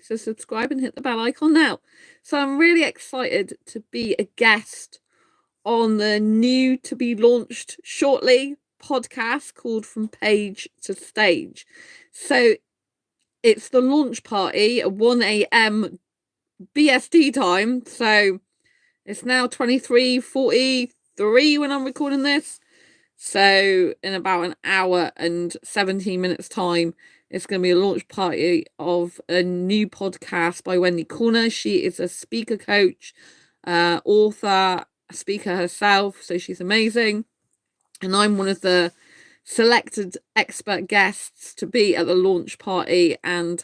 So subscribe and hit the bell icon now. So I'm really excited to be a guest on the new to be launched shortly podcast called From Page to Stage. So it's the launch party at 1 a.m. BST time. So it's now 23:43 when I'm recording this. So in about an hour and 17 minutes time, it's going to be a launch party of a new podcast by Wendy Corner. She is a speaker coach, author, speaker herself. So she's amazing. And I'm one of the selected expert guests to be at the launch party and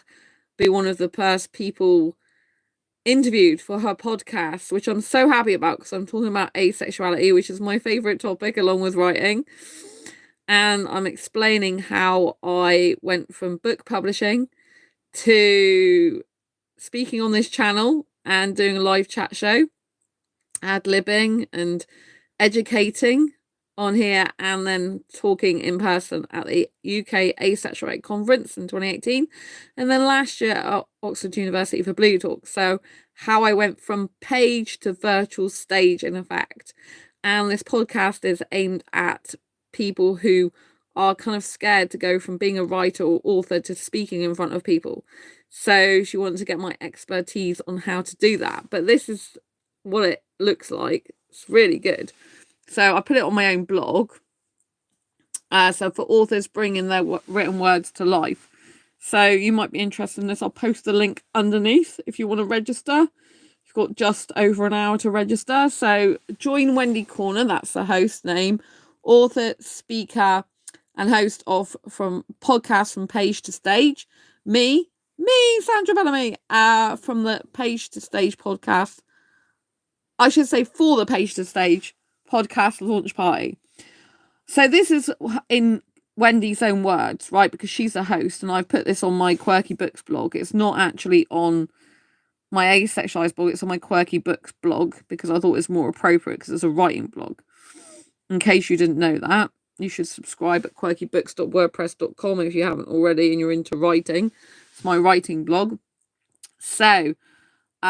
be one of the first people interviewed for her podcast, which I'm so happy about because I'm talking about asexuality, which is my favorite topic along with writing. And I'm explaining how I went from book publishing to speaking on this channel and doing a live chat show, ad-libbing and educating on here, and then talking in person at the UK Asexuality Conference in 2018, and then last year at Oxford University for Blue Talk. So how I went from page to virtual stage in effect. And this podcast is aimed at people who are kind of scared to go from being a writer or author to speaking in front of people. So she wanted to get my expertise on how to do that. But this is what it looks like. It's really good. So I put it on my own blog. So for authors bringing their written words to life. So you might be interested in this. I'll post the link underneath if you want to register. You've got just over an hour to register. So join Wendy Corner. That's the host name. Author, speaker, and host of From Page to Stage. Me, Sandra Bellamy, from the Page to Stage podcast. I should say for the Page to Stage podcast launch party. So this is in Wendy's own words, right? Because she's a host, and I've put this on my Quirky Books blog. It's not actually on my Asexualise blog. It's on my Quirky Books blog because I thought it was more appropriate because it's a writing blog. In case you didn't know that, you should subscribe at quirkybooks.wordpress.com if you haven't already and you're into writing. It's my writing blog. So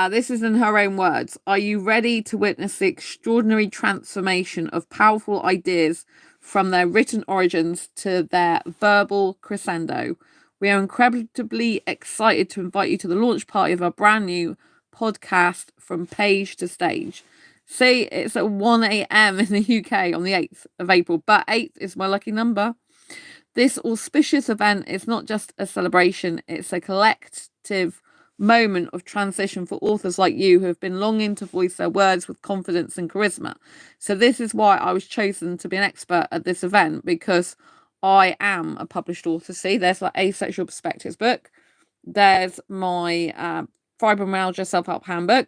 this is in her own words. Are you ready to witness the extraordinary transformation of powerful ideas from their written origins to their verbal crescendo? We are incredibly excited to invite you to the launch party of our brand new podcast, From Page to Stage. See, it's at 1 a.m. in the UK on the 8th of April, but 8th is my lucky number. This auspicious event is not just a celebration, it's a collective moment of transition for authors like you who have been longing to voice their words with confidence and charisma. So this is why I was chosen to be an expert at this event, because I am a published author. See, there's like Asexual Perspectives book. There's my fibromyalgia self-help handbook.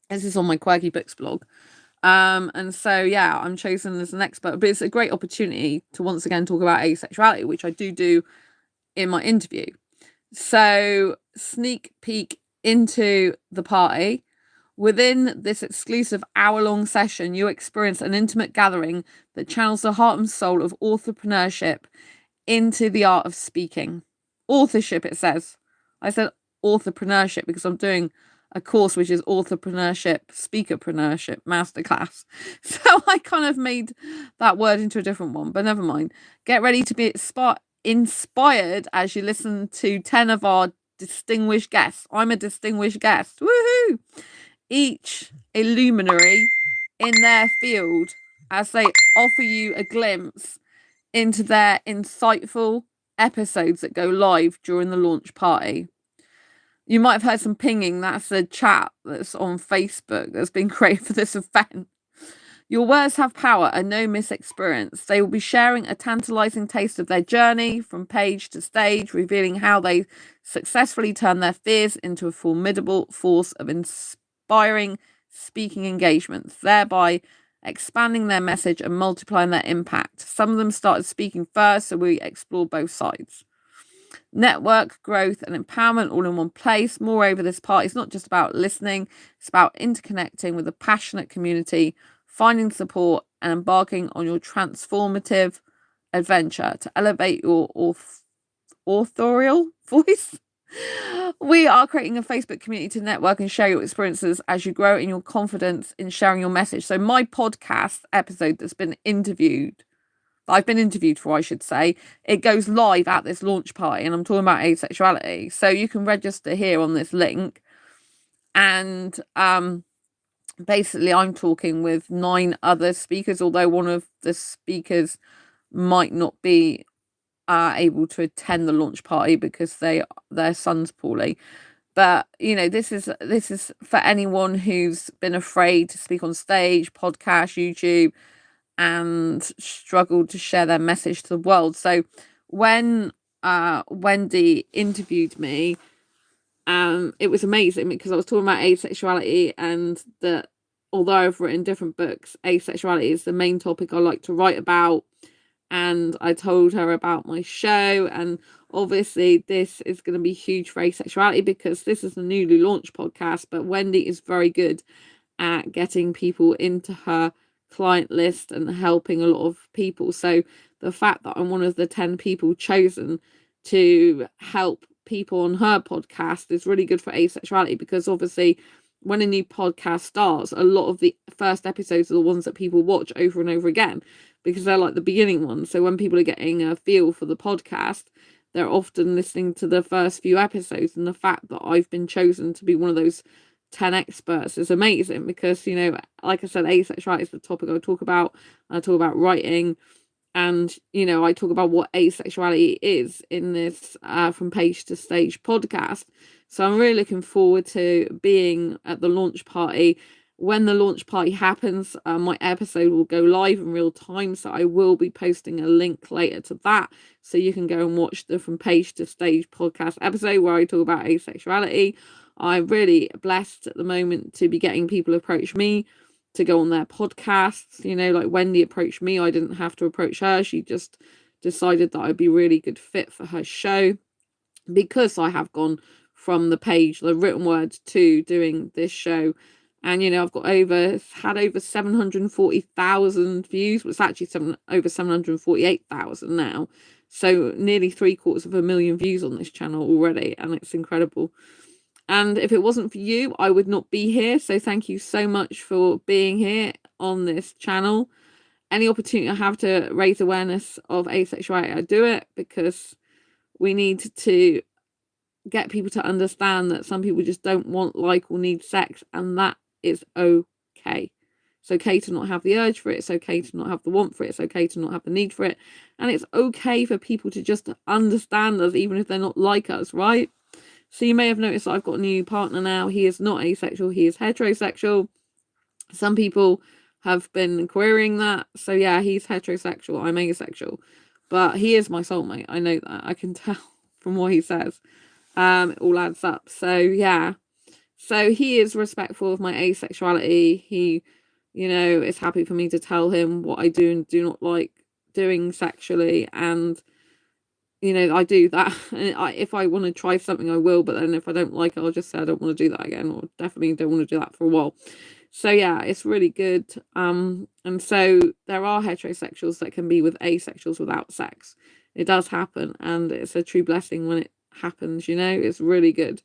This is on my Quirky Books blog. And so, yeah, I'm chosen as an expert, but it's a great opportunity to once again talk about asexuality, which I do in my interview. So sneak peek into the party. Within this exclusive hour-long session, you experience an intimate gathering that channels the heart and soul of entrepreneurship into the art of speaking. Authorship, it says. I said entrepreneurship because I'm doing a course which is authorpreneurship, speakerpreneurship, masterclass. So I kind of made that word into a different one, but never mind. Get ready to be inspired as you listen to 10 of our distinguished guests. I'm a distinguished guest. Woohoo! Each a luminary in their field as they offer you a glimpse into their insightful episodes that go live during the launch party. You might have heard some pinging. That's a chat that's on Facebook that's been created for this event. Your words have power and no misexperience. They will be sharing a tantalizing taste of their journey from page to stage, revealing how they successfully turn their fears into a formidable force of inspiring speaking engagements, thereby expanding their message and multiplying their impact. Some of them started speaking first, so we explore both sides. Network, growth, and empowerment all in one place. Moreover, this party is not just about listening, it's about interconnecting with a passionate community, finding support, and embarking on your transformative adventure to elevate your authorial voice We are creating a Facebook community to network and share your experiences as you grow in your confidence in sharing your message. So my podcast episode I've been interviewed for, I should say, it goes live at this launch party, and I'm talking about asexuality. So you can register here on this link. And basically I'm talking with 9 other speakers, although one of the speakers might not be able to attend the launch party because their son's poorly. But this is for anyone who's been afraid to speak on stage, podcast, YouTube, and struggled to share their message to the world. So when Wendy interviewed me, it was amazing because I was talking about asexuality, and that although I've written different books, asexuality is the main topic I like to write about. And I told her about my show, and obviously this is going to be huge for asexuality because this is a newly launched podcast, but Wendy is very good at getting people into her client list and helping a lot of people. So the fact that I'm one of the 10 people chosen to help people on her podcast is really good for asexuality, because obviously when a new podcast starts, a lot of the first episodes are the ones that people watch over and over again because they're like the beginning ones. So when people are getting a feel for the podcast, they're often listening to the first few episodes. And the fact that I've been chosen to be one of those 10 experts is amazing because, like I said, asexuality is the topic I talk about. I talk about writing, and I talk about what asexuality is in this From Page to Stage podcast. So I'm really looking forward to being at the launch party. When the launch party happens, my episode will go live in real time, so I will be posting a link later to that, so you can go and watch the From Page to Stage podcast episode where I talk about asexuality. I'm really blessed at the moment to be getting people approach me to go on their podcasts. Like Wendy approached me. I didn't have to approach her. She just decided that I'd be really good fit for her show because I have gone from the page, the written word, to doing this show. And I've got over 740,000 views. Well, it's actually over 748,000 now. So nearly 750,000 views on this channel already, and it's incredible. And if it wasn't for you, I would not be here. So thank you so much for being here on this channel. Any opportunity I have to raise awareness of asexuality, I do it, because we need to get people to understand that some people just don't want, like, or need sex, and that is okay. It's okay to not have the urge for it. It's okay to not have the want for it. It's okay to not have the need for it. And it's okay for people to just understand us, even if they're not like us, right? So you may have noticed that I've got a new partner now. He is not asexual. He is heterosexual. Some people have been querying that. So yeah, he's heterosexual. I'm asexual. But he is my soulmate. I know that. I can tell from what he says. It all adds up. So yeah. So he is respectful of my asexuality. He, is happy for me to tell him what I do and do not like doing sexually. And I do that. And if I want to try something, I will. But then if I don't like it, I'll just say I don't want to do that again, or definitely don't want to do that for a while. So yeah, it's really good. And so there are heterosexuals that can be with asexuals without sex. It does happen, and it's a true blessing when it happens. It's really good.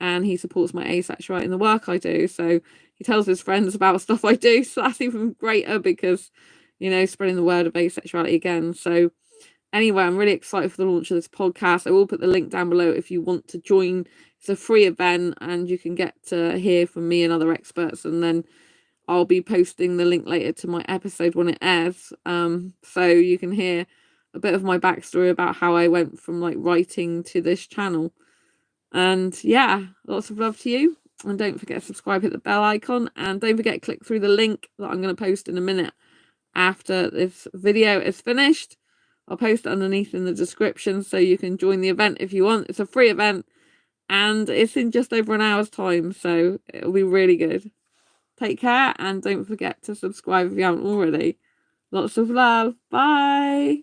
And he supports my asexuality in the work I do. So he tells his friends about stuff I do. So that's even greater because, spreading the word of asexuality again. So anyway, I'm really excited for the launch of this podcast. I will put the link down below if you want to join. It's a free event, and you can get to hear from me and other experts. And then I'll be posting the link later to my episode when it airs. So you can hear a bit of my backstory about how I went from writing to this channel. And yeah, lots of love to you. And don't forget to subscribe, hit the bell icon, and don't forget to click through the link that I'm going to post in a minute after this video is finished. I'll post it underneath in the description so you can join the event if you want. It's a free event, and it's in just over an hour's time, so it'll be really good. Take care, and don't forget to subscribe if you haven't already. Lots of love. Bye.